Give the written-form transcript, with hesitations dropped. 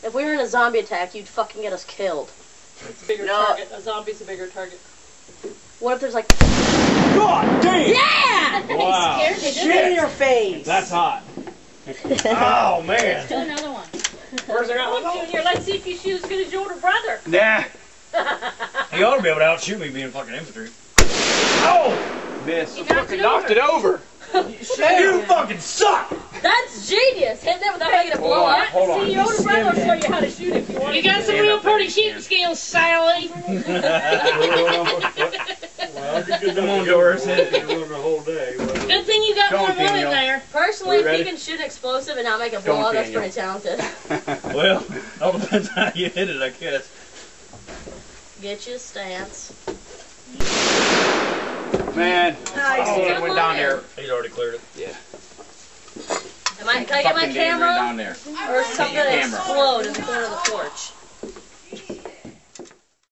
If we were in a zombie attack, you'd fucking get us killed. It's a bigger target. A zombie's a bigger target. What if there's like... God damn! Yeah! Wow. Shit in your face! That's hot. Oh, man. Do another one. Where's their outlet? Junior, let's see if you shoot as good as your older brother. Nah. He ought to be able to outshoot me being fucking infantry. Oh! Miss. You knocked it Knocked it over. You fucking suck! That's genius! Hit that without making it blow up. Hold on. See, your older brother will show you how to shoot if you want. You got some real pretty shooting skills, Sally. Come on, Doris. Good thing you got Go more on, wood in Daniel. there. Personally, if ready? you can shoot an explosive and not make it Go blow on, up, that's Daniel. pretty talented. Well, all depends on how you hit it, I guess. Get you a stance. Man. Nice. Oh, went down there. He's already cleared it. Yeah. Can I get my Fucking Daniel camera? down there. Or something Get that your camera. explode in the corner of the porch?